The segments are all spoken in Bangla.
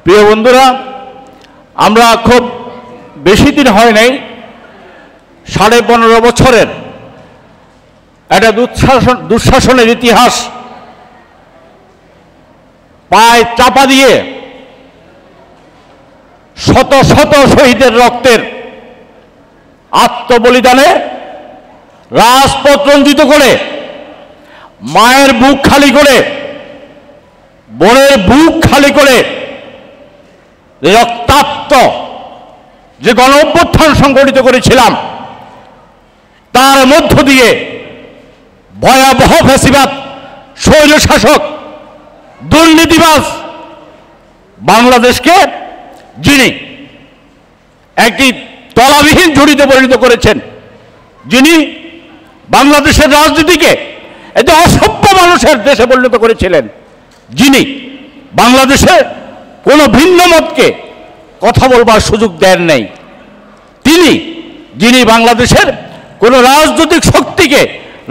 প্রিয় বন্ধুরা, আমরা খুব বেশি দিন হয় নাই 15.5 বছরের একটা দুঃশাসনের ইতিহাস পায়ে চাপা দিয়ে শত শত শহীদের রক্তের আত্মবলিদানে রাজপথ রঞ্জিত করে, মায়ের বুক খালি করে, বোনের বুক খালি করে রক্তাক্ত যে গণ অভ্যুত্থান সংগঠিত করেছিলাম, তার মধ্য দিয়ে ভয়াবহ ফ্যাসিবাদ, স্বৈরশাসক, দুর্নীতিবাজ বাংলাদেশকে যিনি একটি তলাবিহীন ঝুড়িতে পরিণত করেছেন, যিনি বাংলাদেশের রাজনীতিকে এতে অসভ্য মানুষের দেশে পরিণত করেছিলেন, যিনি বাংলাদেশে কোনো ভিন্ন মতকে কথা বলবার সুযোগ দেন নাই, যিনি বাংলাদেশের কোনো রাজনৈতিক শক্তিকে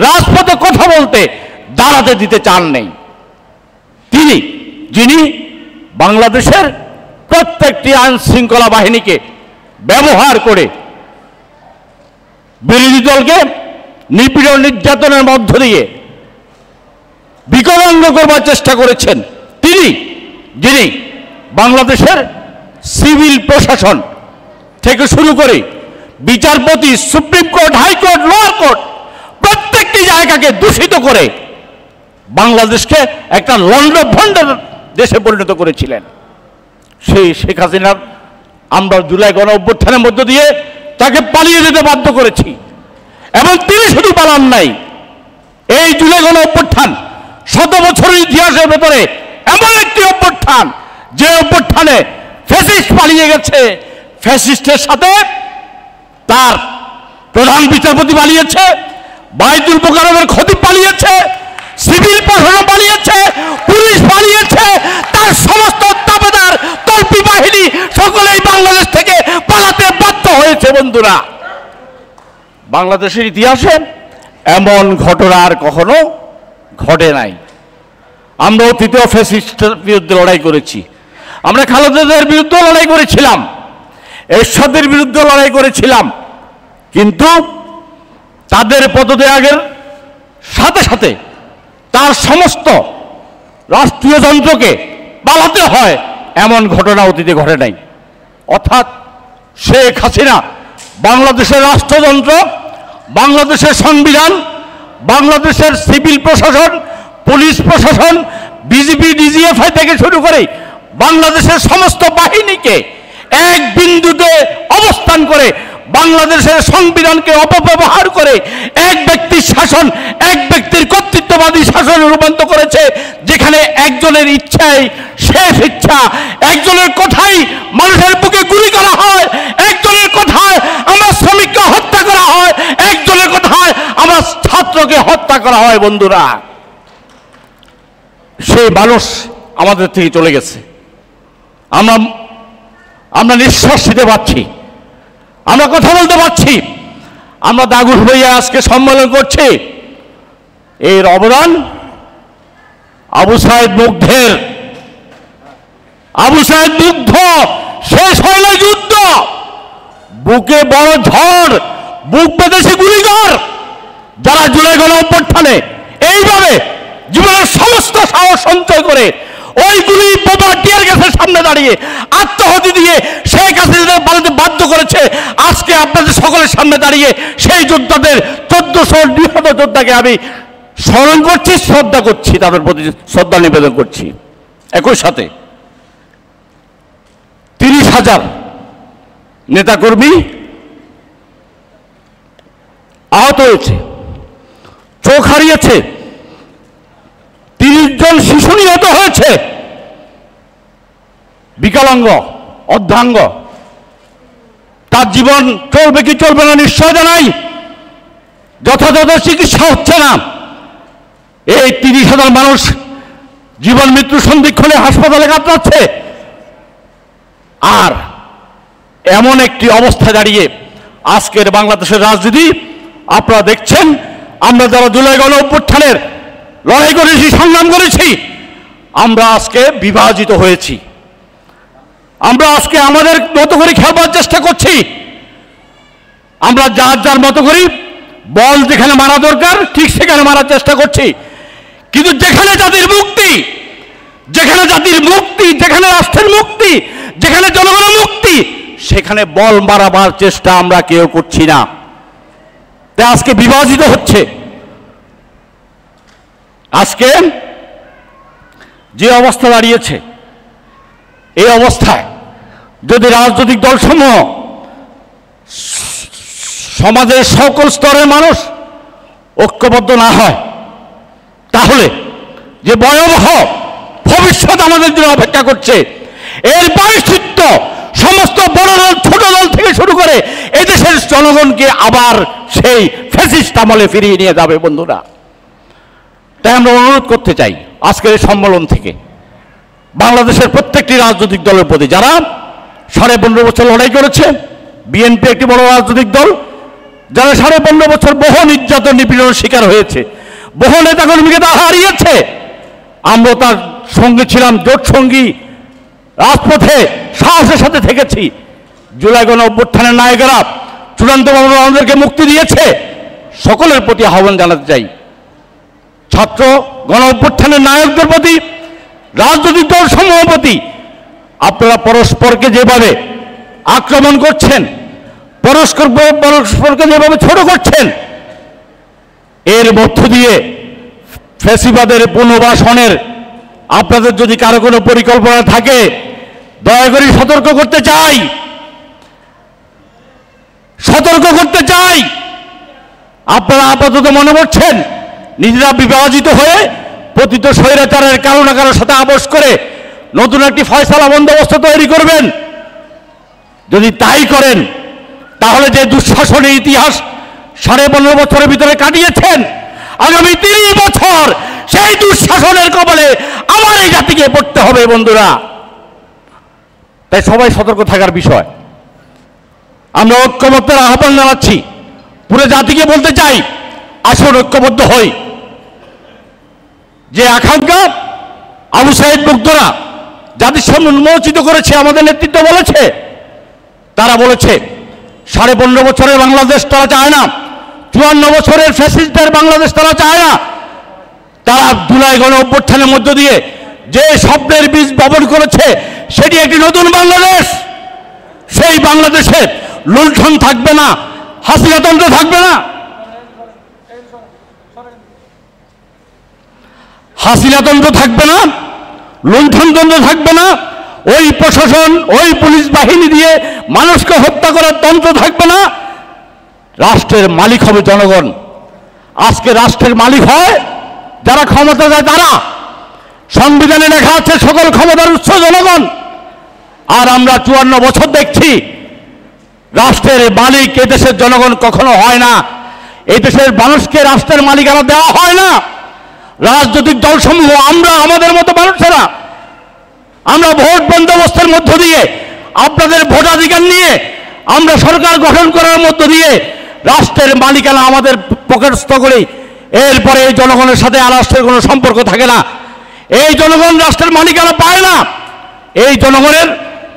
রাজপথে কথা বলতে দাঁড়াতে দিতে চান নাই, যিনি বাংলাদেশের প্রত্যেকটি আইন শৃঙ্খলা বাহিনীকে ব্যবহার করে বিরোধী দলকে নিপীড়ন নির্যাতনের মধ্য দিয়ে বিকলাঙ্গ করবার চেষ্টা করেছেন, যিনি বাংলাদেশের সিভিল প্রশাসন থেকে শুরু করে বিচারপতি, supreme court, high court, lower court প্রত্যেকটি জায়গাকে দূষিত করে বাংলাদেশকে একটা লন্ডভন্ডের দেশে পরিণত করেছিলেন। সেই শেখ হাসিনার আমরা জুলাই গণ অভ্যুত্থানের মধ্য দিয়ে তাকে পালিয়ে যেতে বাধ্য করেছি, এবং তিনি শুধু পালান নাই, এই জুলাই গণ অভ্যুত্থান 100 বছরের ইতিহাসের ভেতরে এমন একটি অভ্যুত্থান, যে অভ্যুত্থানে ফ্যাসিস্ট পালিয়ে গেছে, ফ্যাসিস্টের সাথে তার প্রধান বিচারপতি পালিয়েছে, বাইতুল মোকাররমের খতিব পালিয়েছে, সিভিল প্রশাসন পালিয়েছে, পুলিশ পালিয়েছে, তার সমস্ত দাবেদার তল্পি বাহিনী সকলেই বাংলাদেশ থেকে পালাতে বাধ্য হয়েছে। বন্ধুরা, বাংলাদেশের ইতিহাসে এমন ঘটনা আর কখনো ঘটে নাই। আমরা অতীতে ফ্যাসিস্টের বিরুদ্ধে লড়াই করেছি, আমরা খালেদাদের বিরুদ্ধে লড়াই করেছিলাম, এরশাদের বিরুদ্ধে লড়াই করেছিলাম, কিন্তু তাদের পদত্যাগের সাথে সাথে তার সমস্ত রাষ্ট্রীয় যন্ত্রকে পালাতে হয় এমন ঘটনা অতীতে ঘটে নাই। অর্থাৎ শেখ হাসিনা বাংলাদেশের রাষ্ট্রযন্ত্র, বাংলাদেশের সংবিধান, বাংলাদেশের সিভিল প্রশাসন, পুলিশ প্রশাসন, বিজিবি, ডিজিএফআই থেকে শুরু করে বাংলাদেশের সমস্ত বাহিনীকে এক বিন্দুতে অবস্থান করে বাংলাদেশের সংবিধানকে অপব্যবহার করে এক ব্যক্তির শাসন, এক ব্যক্তির কর্তৃত্ববাদী শাসনে রূপান্তর করেছে, যেখানে একজনের ইচ্ছাই শেষ ইচ্ছা, একজনের কথাই মানুষের বুকে গুলি করা হয়, একজনের কথায় আমার শ্রমিককে হত্যা করা হয়, একজনের কথায় আমার ছাত্রকে হত্যা করা হয়। বন্ধুরা, সেই মানুষ আমাদের থেকে চলে গেছে, আমরা নিঃশ্বাস নিতে পারছি, আমরা কথা বলতে পারছি, আমরা দাগুর হইয়া আজকে সম্মেলন করছি। এর অবদান আবু সাইদ মুগ্ধের। আবু সাইদ মুগ্ধ শেষ হইল যুদ্ধ, বুকে বড় ঝড়, বুক পেতেছে গুলিগর, যারা জুলাই গণ অভ্যুত্থানে এইভাবে জীবনের সমস্ত সাহস সঞ্চয় করে ওই গুলি, বোমা, টিয়ার গ্যাসের সামনে দাঁড়িয়ে আত্মহতি দিয়ে শেখ হাসিনা পালাতে বাধ্য করেছে। আজকে আপনাদের সকলের সামনে দাঁড়িয়ে সেই যোদ্ধাদের 1400 নিহত যোদ্ধাকে আমি স্মরণ করছি, শ্রদ্ধা করছি, তাদের প্রতি শ্রদ্ধা নিবেদন করছি। একই সাথে 30,000 নেতাকর্মী আহত হয়েছে, চোখ হারিয়েছে, 30 জন শিশু নিহত হয়েছে, বিকলাঙ্গ, অর্ধাঙ্গ, তার জীবন চলবে কি চলবে না নিশ্চয়তা নাই, যথাযথ চিকিৎসা হচ্ছে না। এই 30,000 মানুষ জীবন মৃত্যু সন্ধিক্ষণে হাসপাতালে কাতরাচ্ছে। আর এমন একটি অবস্থা দাঁড়িয়ে আজকের বাংলাদেশের রাজনীতি আপনারা দেখছেন, আমরা যারা জুলাই গণ অভ্যুত্থানের লড়াই করেছি, সংগ্রাম করেছি, আমরা আজকে বিভাজিত হয়েছি। আমরা আজকে আমাদের মতো করে খেলবার চেষ্টা করছি। আমরা যার যার মতো করি বল যেখানে মারা দরকার ঠিক সেখানে মারার চেষ্টা করছি। কিন্তু যেখানে জাতির মুক্তি, যেখানে জাতির মুক্তি, যেখানে রাষ্ট্রের মুক্তি, যেখানে জনগণের মুক্তি, সেখানে বল মারাবার চেষ্টা আমরা কেউ করছি না। তাই আজকে বিভাজিত হচ্ছে। আজকে যে অবস্থা দাঁড়িয়েছে, এই অবস্থায় যদি রাজনৈতিক দলসমূহ, সমাজের সকল স্তরের মানুষ ঐক্যবদ্ধ না হয়, তাহলে যে ভয়াবহ ভবিষ্যৎ আমাদের জন্য অপেক্ষা করছে, এর প্রায়শ্চিত্ত সমস্ত বড় দল ছোট দল থেকে শুরু করে এদেশের জনগণকে আবার সেই ফ্যাসিস্ট আমলে ফিরিয়ে নিয়ে যাবে বন্ধুরা। তাই আমরা অনুরোধ করতে চাই আজকের এই সম্মেলন থেকে বাংলাদেশের প্রত্যেকটি রাজনৈতিক দলের প্রতি, যারা 15.5 বছর লড়াই করেছে, বিএনপি একটি বড় রাজনৈতিক দল, যারা 15.5 বছর বহু নির্যাতন নিপীড়নের শিকার হয়েছে, বহু নেতাকর্মীকে তা হারিয়েছে। আমরা তার সঙ্গে ছিলাম, জোট সঙ্গী, রাজপথে সাহসের সাথে থেকেছি। জুলাই গণ অভ্যুত্থানের নায়কেরা চূড়ান্তভাবে আমাদেরকে মুক্তি দিয়েছে। সকলের প্রতি আহ্বান জানাতে চাই, ছাত্র গণ অভ্যুত্থানের নায়কদের প্রতি, রাজনৈতিক দল সমূহের প্রতি, আপনারা পরস্পরকে যেভাবে আক্রমণ করছেন, পরস্পরকে যেভাবে ছোট করছেন, এর মধ্য দিয়ে ফ্যাসিবাদের পুনর্বাসনের আপনাদের যদি কারো কোনো পরিকল্পনা থাকে, দয়া করে সতর্ক করতে চাই, সতর্ক করতে চাই। আপনারা আপাতত মনে করছেন নিজেরা বিভাজিত হয়ে পতিত স্বৈরাচারের কারো না কারোর সাথে আপোষ করে নতুন একটি ফয়সালা বন্দোবস্ত তৈরি করবেন। যদি তাই করেন, তাহলে যে দুঃশাসনের ইতিহাস 15.5 বছরের ভিতরে কাটিয়েছেন, আগামী 30 বছর সেই দুঃশাসনের কবলে আমার এই জাতিকে পড়তে হবে বন্ধুরা। তাই সবাই সতর্ক থাকার বিষয়। আমরা ঐক্যবদ্ধের আহ্বান জানাচ্ছি, পুরো জাতিকে বলতে চাই, আসুন ঐক্যবদ্ধ হই। যে আকাঙ্ক্ষা আবু সাইদ মুগ্ধরা জাতিসংঘ উন্মোচিত করেছে, আমাদের নেতৃত্ব বলেছে, তারা বলেছে 15.5 বছরের বাংলাদেশ তারা চায় না, 54 বছরের ফ্যাসিস্টদের বাংলাদেশ তারা চায় না। তারা জুলাই গণ অভ্যুত্থানের মধ্য দিয়ে যে স্বপ্নের বীজ বপন করেছে, সেটি একটি নতুন বাংলাদেশ। সেই বাংলাদেশে লুণ্ঠন থাকবে না, হাসিনাতন্ত্র থাকবে না, হাসিনাতন্ত্র থাকবে না, লুণ্ঠনতন্ত্র থাকবে না, ওই প্রশাসন, ওই পুলিশ বাহিনী দিয়ে মানুষকে হত্যা করার তন্ত্র থাকবে না। রাষ্ট্রের মালিক হবে জনগণ। আজকে রাষ্ট্রের মালিক হয় যারা ক্ষমতা দেয় তারা। সংবিধানে লেখা আছে সকল ক্ষমতার উৎস জনগণ। আর আমরা 54 বছর দেখছি রাষ্ট্রের মালিক এদেশের জনগণ কখনো হয় না। এই দেশের মানুষকে রাষ্ট্রের মালিকানা দেওয়া হয় না। রাজনৈতিক দলসমূহ, আমরা আমাদের মতো মানুষেরা, আমরা ভোট বন্দোবস্তের মধ্য দিয়ে, আপনাদের ভোটাধিকার নিয়ে আমরা সরকার গঠন করার মধ্য দিয়ে রাষ্ট্রের মালিকানা আমাদের পকেটস্থ করি। এরপরে এই জনগণের সাথে আর রাষ্ট্রের কোনো সম্পর্ক থাকে না। এই জনগণ রাষ্ট্রের মালিকানা পায় না। এই জনগণের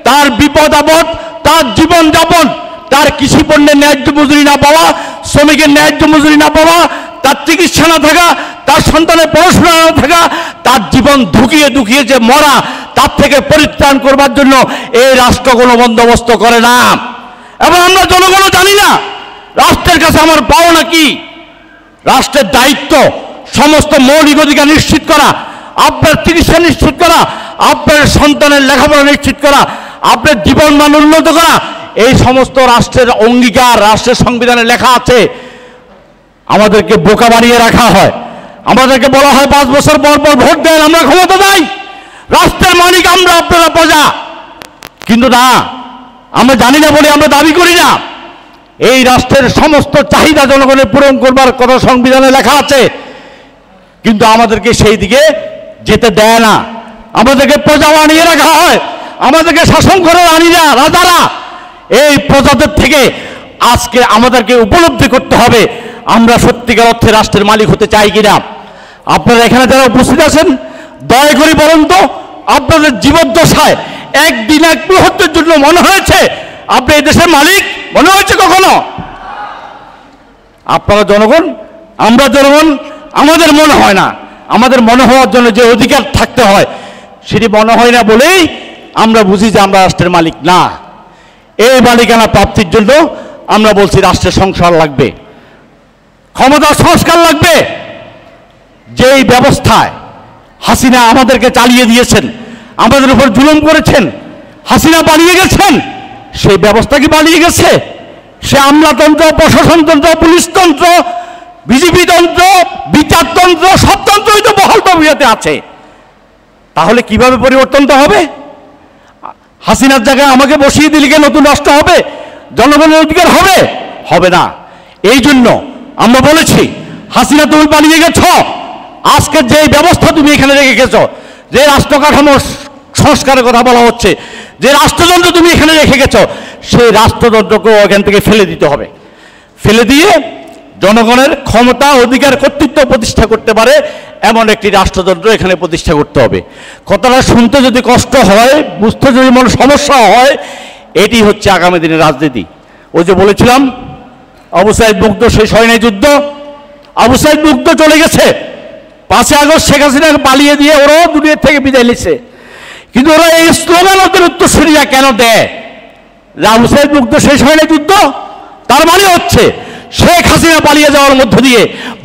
তার বিপদ আপদ, তার জীবন যাপন, তার কৃষি পণ্যের ন্যায্য মজুরি না পাওয়া, শ্রমিকের ন্যায্য মজুরি না পাওয়া, তার চিকিৎসা না থাকা, তার সন্তানের পড়াশোনা না থাকা, তার জীবন ধুকিয়ে ধুকিয়ে যে মরা, তার থেকে পরিত্রাণ করবার জন্য এই রাষ্ট্র কোনো বন্দোবস্ত করে না। এবং আমরা জনগণও জানি না রাষ্ট্রের কাছে আমার পাওনা কি। রাষ্ট্রের দায়িত্ব সমস্ত মৌলিক অধিকার নিশ্চিত করা, আপনার চিকিৎসা নিশ্চিত করা, আপনার সন্তানের লেখাপড়া নিশ্চিত করা, আপনার জীবন মান উন্নত করা, এই সমস্ত রাষ্ট্রের অঙ্গীকার, রাষ্ট্রের সংবিধানে লেখা আছে। আমাদেরকে বোকা বানিয়ে রাখা হয়, আমাদেরকে বলা হয় 5 বছর পর পর ভোট দেন, আমরা ক্ষমতা দেয়, রাষ্ট্রের মালিক আমরা, আপনারা প্রজা। কিন্তু না, আমরা জানি না বলে আমরা দাবি করি না। এই রাষ্ট্রের সমস্ত চাহিদা জনগণের পূরণ করবার কথা সংবিধানে লেখা আছে, কিন্তু আমাদেরকে সেই দিকে যেতে দেয় না। আমাদেরকে প্রজা বানিয়ে রাখা হয়, আমাদেরকে শাসন করে রানীরা, রাজারা। এই প্রজাদের থেকে আজকে আমাদেরকে উপলব্ধি করতে হবে আমরা সত্যিকার অর্থে রাষ্ট্রের মালিক হতে চাই কিনা। আপনারা এখানে যারা উপস্থিত আছেন, দয়া করে বলুন তো, আপনাদের জীবদ্দশায় একদিন এক মুহূর্তের জন্য মনে হয়েছে আপনি এই দেশের মালিক? মনে হয়েছে কখনো? আপনারা জনগণ, আমরা জনগণ, আমাদের মনে হয় না। আমাদের মনে হওয়ার জন্য যে অধিকার থাকতে হয় সেটি মনে হয় না বলেই আমরা বুঝি যে আমরা রাষ্ট্রের মালিক না। এই মালিকানা প্রাপ্তির জন্য আমরা বলছি রাষ্ট্রের সংস্কার লাগবে, ক্ষমতা সংস্কার লাগবে। যেই ব্যবস্থায় হাসিনা আমাদেরকে চালিয়ে দিয়েছেন, আমাদের উপর জুলুম করেছেন, হাসিনা পালিয়ে গেছেন, সেই ব্যবস্থা কি পালিয়ে গেছে? সে আমলাতন্ত্র, প্রশাসনতন্ত্র, পুলিশতন্ত্র, বিজেপি তন্ত্র, বিচারতন্ত্র, সব তন্ত্রই তো বহাল তবিয়তে আছে। তাহলে কিভাবে পরিবর্তনটা হবে? হাসিনার জায়গায় আমাকে বসিয়ে দিলে নতুন রাষ্ট্র হবে? জনগণের অধিকার হবে? হবে না। এই জন্য আমরা বলেছি, হাসিনা তুমি পালিয়ে গেছ, আজকে যে ব্যবস্থা তুমি এখানে রেখে গেছো, যে রাষ্ট্র কাঠামো সংস্কারের কথা বলা হচ্ছে, যে রাষ্ট্রযন্ত্র তুমি এখানে রেখে গেছো, সেই রাষ্ট্রযন্ত্রকেও এখান থেকে ফেলে দিতে হবে। ফেলে দিয়ে জনগণের ক্ষমতা, অধিকার, কর্তৃত্ব প্রতিষ্ঠা করতে পারে এমন একটি রাষ্ট্রযন্ত্র এখানে প্রতিষ্ঠা করতে হবে। কথাটা শুনতে যদি কষ্ট হয়, বুঝতে যদি মনে সমস্যা হয়, এটি হচ্ছে আগামী দিনের রাজনীতি। ওই যে বলেছিলাম আবু সাইদ মুগ্ধ শেষ হয় নাই যুদ্ধ, আবু সাইদ মুগ্ধ চলে গেছে। 5 আগস্ট শেখ হাসিনাকে পালিয়ে দিয়ে ওরাও দুনিয়ার থেকে বিদায় নিচ্ছে। কিন্তু ওরা এই স্লোগান ওদের উত্তরসূরিরা কেন দেয় যে আবু সাইদ মুগ্ধ শেষ হয় নাই যুদ্ধ? তার মানে হচ্ছে শেখ হাসিনা পালিয়ে যাওয়ার মধ্য দিয়ে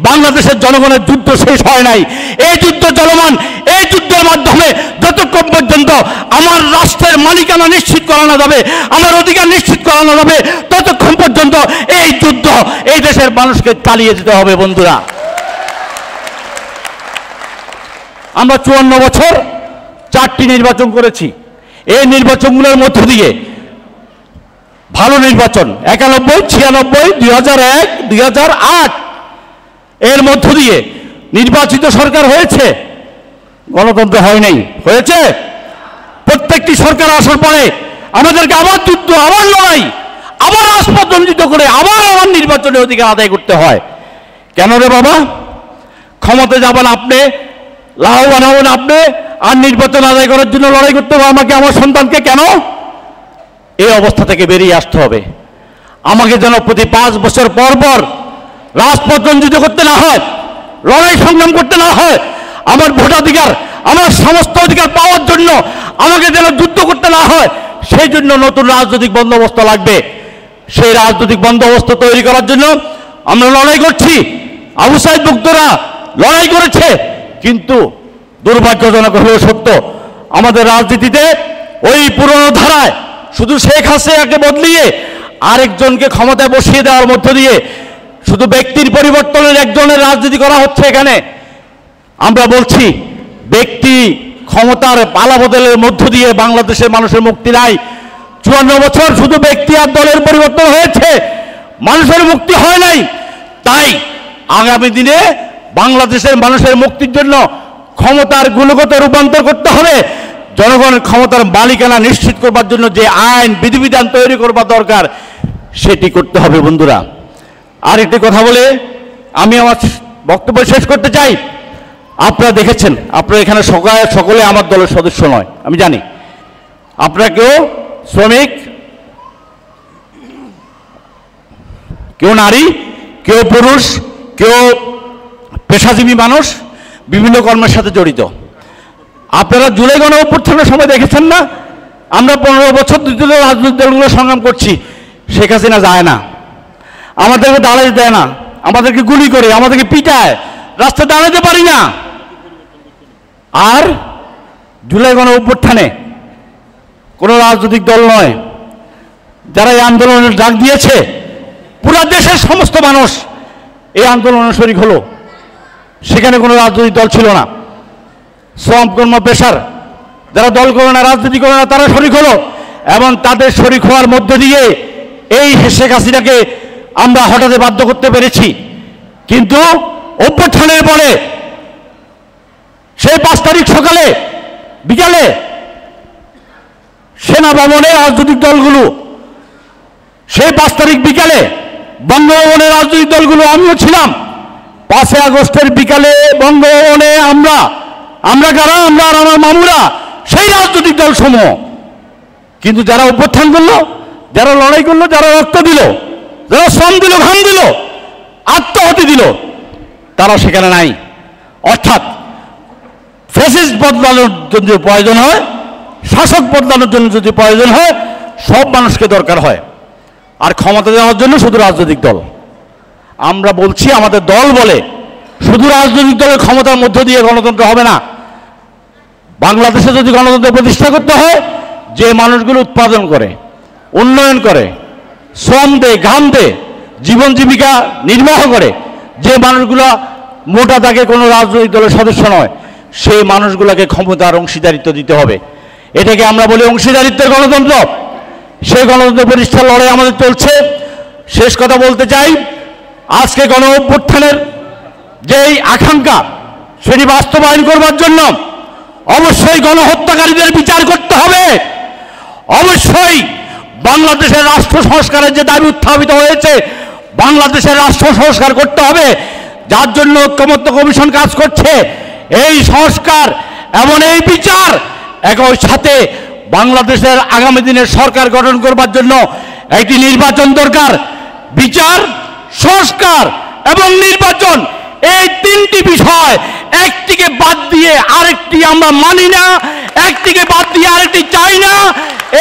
বাংলাদেশের জনগণের যুদ্ধ শেষ হয় নাই। এই যুদ্ধ চলমান। এই যুদ্ধের মাধ্যমে যতক্ষণ পর্যন্ত আমার রাষ্ট্রের মালিকানা নিশ্চিত করানো যাবে, আমার অধিকার নিশ্চিত করানো যাবে, ততক্ষণ পর্যন্ত এই যুদ্ধ এই দেশের মানুষকে চালিয়ে যেতে হবে। বন্ধুরা, আমরা 54 বছর 4টি নির্বাচন করেছি। এই নির্বাচনগুলোর মধ্য দিয়ে ভালো নির্বাচন 91, 96, 2001, 2008 এর মধ্য দিয়ে নির্বাচিত সরকার হয়েছে, গণতন্ত্র হয় নাই। হয়েছে? প্রত্যেকটি সরকার আসার পরে আমাদেরকে আবার যুদ্ধ, আবার লড়াই, আবার রাজপথ রঞ্জিত করে আবার নির্বাচনের অধিকার আদায় করতে হয়। কেন রে বাবা? ক্ষমতা যাবেন আপনি, লাভবান হবেন আপনি, আর নির্বাচন আদায় করার জন্য লড়াই করতে হবে আমাকে, আমার সন্তানকে। কেন? এই অবস্থা থেকে বেরিয়ে আসতে হবে। আমাকে যেন প্রতি 5 বছর পর পর রাজপথ রঞ্জিত করতে না হয়, লড়াই সংগ্রাম করতে না হয়। আমার ভোটাধিকার, আমার সমস্ত অধিকার পাওয়ার জন্য আমাকে যেন যুদ্ধ করতে না হয়, সেই জন্য নতুন রাজনৈতিক বন্দোবস্ত লাগবে। সেই রাজনৈতিক বন্দোবস্ত তৈরি করার জন্য আমরা লড়াই করছি। আবু সাইদ মুগ্ধরা লড়াই করেছে, কিন্তু দুর্ভাগ্যজনক হলেও সত্য, আমাদের রাজনীতিতে ওই পুরনো ধারায় শুধু শেখ হাসিনাকে বদলিয়ে আরেকজনকে ক্ষমতায় বসিয়ে দেওয়ার মধ্য দিয়ে শুধু ব্যক্তির পরিবর্তনের একজনের রাজনীতি করা হচ্ছে। এখানে আমরা বলছি, ব্যক্তি ক্ষমতার পালা বদলের মধ্য দিয়ে বাংলাদেশের মানুষের মুক্তি নাই। 54 বছর শুধু ব্যক্তি আর দলের পরিবর্তন হয়েছে, মানুষের মুক্তি হয় নাই। তাই আগামী দিনে বাংলাদেশের মানুষের মুক্তির জন্য ক্ষমতার গুণগত রূপান্তর করতে হবে। জনগণের ক্ষমতার মালিকানা নিশ্চিত করবার জন্য যে আইন বিধিবিধান তৈরি করবার দরকার, সেটি করতে হবে। বন্ধুরা, আর একটি কথা বলে আমি আমার বক্তব্য শেষ করতে চাই। আপনারা দেখেছেন, আপনারা এখানে সকলে আমার দলের সদস্য নয়, আমি জানি। আপনারা কেউ শ্রমিক, কেউ নারী, কেউ পুরুষ, কেউ পেশাজীবী মানুষ, বিভিন্ন কর্মের সাথে জড়িত। আপনারা জুলাই গণ অভ্যুত্থানের সময় দেখেছেন না, আমরা 15 বছর দ্বিতীয় রাজনৈতিক দলগুলো সংগ্রাম করছি। শেখ হাসিনা যায় না, আমাদেরকে দাঁড়াতে দেয় না, আমাদেরকে গুলি করে, আমাদেরকে পিটায়, রাস্তায় দাঁড়াতে পারি না। আর জুলাই গণ অভ্যুত্থানে কোনো রাজনৈতিক দল নয়, যারা এই আন্দোলনের ডাক দিয়েছে, পুরো দেশের সমস্ত মানুষ এই আন্দোলনের শরিক হলো। সেখানে কোনো রাজনৈতিক দল ছিল না। শ্রম কর্ম পেশার যারা দল করে না, রাজনীতি করে না, তারা শরিক হলো, এবং তাদের শরিক হওয়ার মধ্য দিয়ে এই শেখ হাসিনাকে আমরা হঠাতে বাধ্য করতে পেরেছি। কিন্তু অভ্যুত্থানের পরে সেই 5 তারিখ সকালে বিকালে সেনা ভবনে রাজনৈতিক দলগুলো, সেই 5 তারিখ বিকালে বঙ্গভবনের রাজনৈতিক দলগুলো, আমিও ছিলাম। 5 আগস্টের বিকালে বঙ্গভবনে আমরা কারা? আমরা আর আমার মামুরা, সেই রাজনৈতিক দল সমূহ কিন্তু যারা অভ্যুত্থান করলো, যারা লড়াই করলো, যারা রক্ত দিল, যারা শ্রম দিল, ঘাম দিল, আত্মাহুতি দিল, তারা সেখানে নাই। অর্থাৎ ফ্যাসিস্ট বদলানোর জন্য প্রয়োজন হয়, শাসক বদলানোর জন্য যদি প্রয়োজন হয়, সব মানুষকে দরকার হয়। আর ক্ষমতা দেওয়ার জন্য শুধু রাজনৈতিক দল। আমরা বলছি, আমাদের দল বলে শুধু রাজনৈতিক দলের ক্ষমতার মধ্য দিয়ে গণতন্ত্র হবে না। বাংলাদেশে যদি গণতন্ত্র প্রতিষ্ঠা করতে হয়, যে মানুষগুলো উৎপাদন করে, উন্নয়ন করে, শ্রম দেয়, ঘাম দেয়, জীবন জীবিকা নির্বাহ করে, যে মানুষগুলো মোটা দাগে কোনো রাজনৈতিক দলের সদস্য নয়, সেই মানুষগুলোকে ক্ষমতার অংশীদারিত্ব দিতে হবে। এটাকে আমরা বলি অংশীদারিত্বের গণতন্ত্র। সেই গণতন্ত্র প্রতিষ্ঠার লড়াই আমাদের চলছে। শেষ কথা বলতে চাই, আজকে গণ অভ্যুত্থানের যেই আকাঙ্ক্ষা, সেটি বাস্তবায়ন করবার জন্য অবশ্যই গণহত্যাকারীদের বিচার করতে হবে। অবশ্যই বাংলাদেশের রাষ্ট্র সংস্কারের যে দাবি উত্থাপিত হয়েছে, বাংলাদেশের রাষ্ট্র সংস্কার করতে হবে, যার জন্য ঐক্যমত্য কমিশন কাজ করছে। এই সংস্কার এবং এই বিচার একই সাথে বাংলাদেশের আগামী দিনের সরকার গঠন করবার জন্য একটি নির্বাচন দরকার। বিচার, সংস্কার এবং নির্বাচন, এই তিনটি বিষয়, একটিকে বাদ দিয়ে আরেকটি আমরা মানি না, একটিকে বাদ দিয়ে আরেকটি চাই না।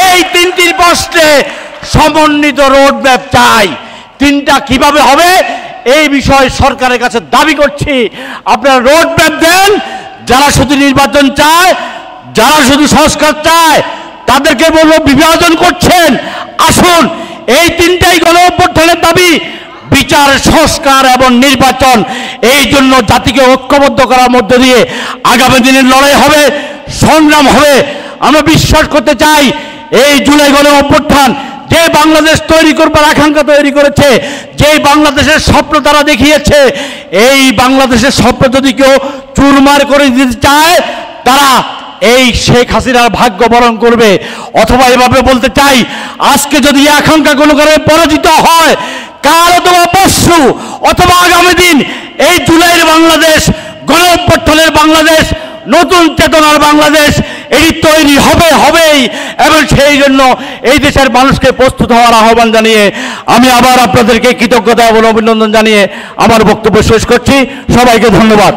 এই তিনটির প্রশ্নে সমন্বিত রোডম্যাপ চাই। তিনটা কিভাবে হবে এই বিষয়ে সরকারের কাছে দাবি করছি, আপনারা রোডম্যাপ দেন। যারা শুধু নির্বাচন চায়, যারা শুধু সংস্কার চায়, তাদেরকে বলবো বিভাজন করছেন। আসুন, এই তিনটাই গণ অভ্যুত্থানের দাবি, বিচার, সংস্কার এবং নির্বাচন। এই জন্য জাতিকে ঐক্যবদ্ধ করার মধ্য দিয়ে আগামী দিনের লড়াই হবে, সংগ্রাম হবে। আমরা বিশ্বাস করতে চাই, এই জুলাই গণ অভ্যুত্থান যে বাংলাদেশ তৈরি করবার আকাঙ্ক্ষা তৈরি করেছে, যে বাংলাদেশের স্বপ্ন তারা দেখিয়েছে, এই বাংলাদেশের স্বপ্ন যদি কেউ চুরমার করে দিতে চায়, তারা এই শেখ হাসিনার ভাগ্য বরণ করবে। অথবা এভাবে বলতে চাই, আজকে যদি এই আকাঙ্ক্ষা কোনো কারণে পরাজিত হয়, কাল অথবা পরশু অথবা আগামী দিন এই জুলাইয়ের বাংলাদেশ, গণ অভ্যুত্থানের বাংলাদেশ, নতুন চেতনার বাংলাদেশ, এটি তৈরি হবেই। এবং সেই জন্য এই দেশের মানুষকে প্রস্তুত হওয়ার আহ্বান জানিয়ে আমি আবার আপনাদেরকে কৃতজ্ঞতা এবং অভিনন্দন জানিয়ে আমার বক্তব্য শেষ করছি। সবাইকে ধন্যবাদ।